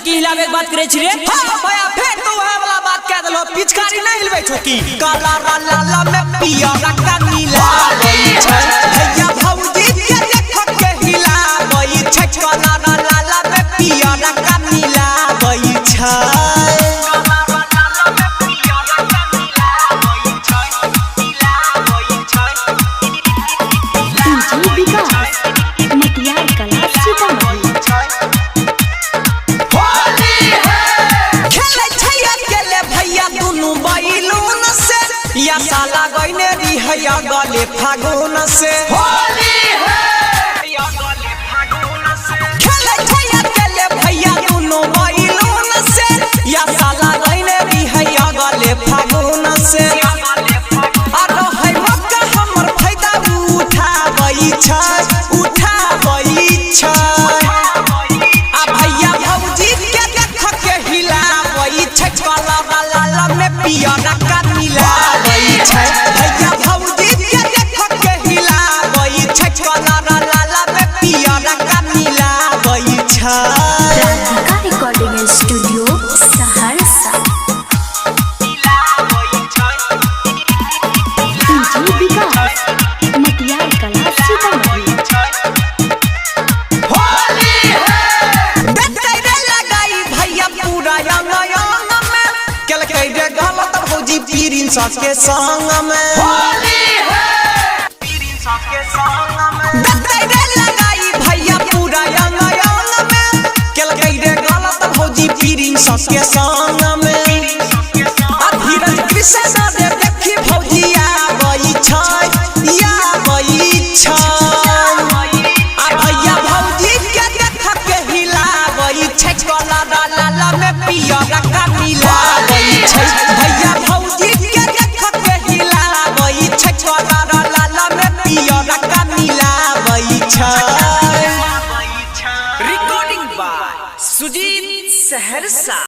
की हिलावे के बात करे छी रे। हां भैया फिर तू वह वाला बात कह देलो पिचकारी नहीं हिलबै छो की काला लाला में पिया रका नीला भैया भौजी के देख के हिलाबै छै काला लाला में पिया रका नीला बई छै या साला गइने रिहया गले फागुन से होली है या गले फागुन से खेले छैया केले भैया दुनु बैलून से या साला गइने रिहया गले फागुन से अरे है मक्का हमर फायदा उठाबै छै आ भैया भौजी के देख के हिलाबै छै काला लाला में पिया रका नीला भैया भौजी के देख के हिलाबै छै काला लाला में पिया रका नीला बई छै। Radhika recording studio Saharsa. DJ Vikas Matiyar Kala Sitamarhi. Holi है देखै रे लगाई भैया पूरा अंग में केलकै रे गलत भौजी पीरिन सास के संग में होली है पीरिन सास के संग में देखै रे लगाई भैया पूरा अंग में केलकै रे गलत भौजी पीरिन सास के संग में धीरज कृष्ण रे देखी भौजी आबै छै भैया भौजी के देख के हिलाबै छै काला लाला में पिया रका नीला बई छै भैया भौजी के देख के हिलाबै छै काला लाला में पिया रका नीला बई छै। Recording by Sujit Saharsa.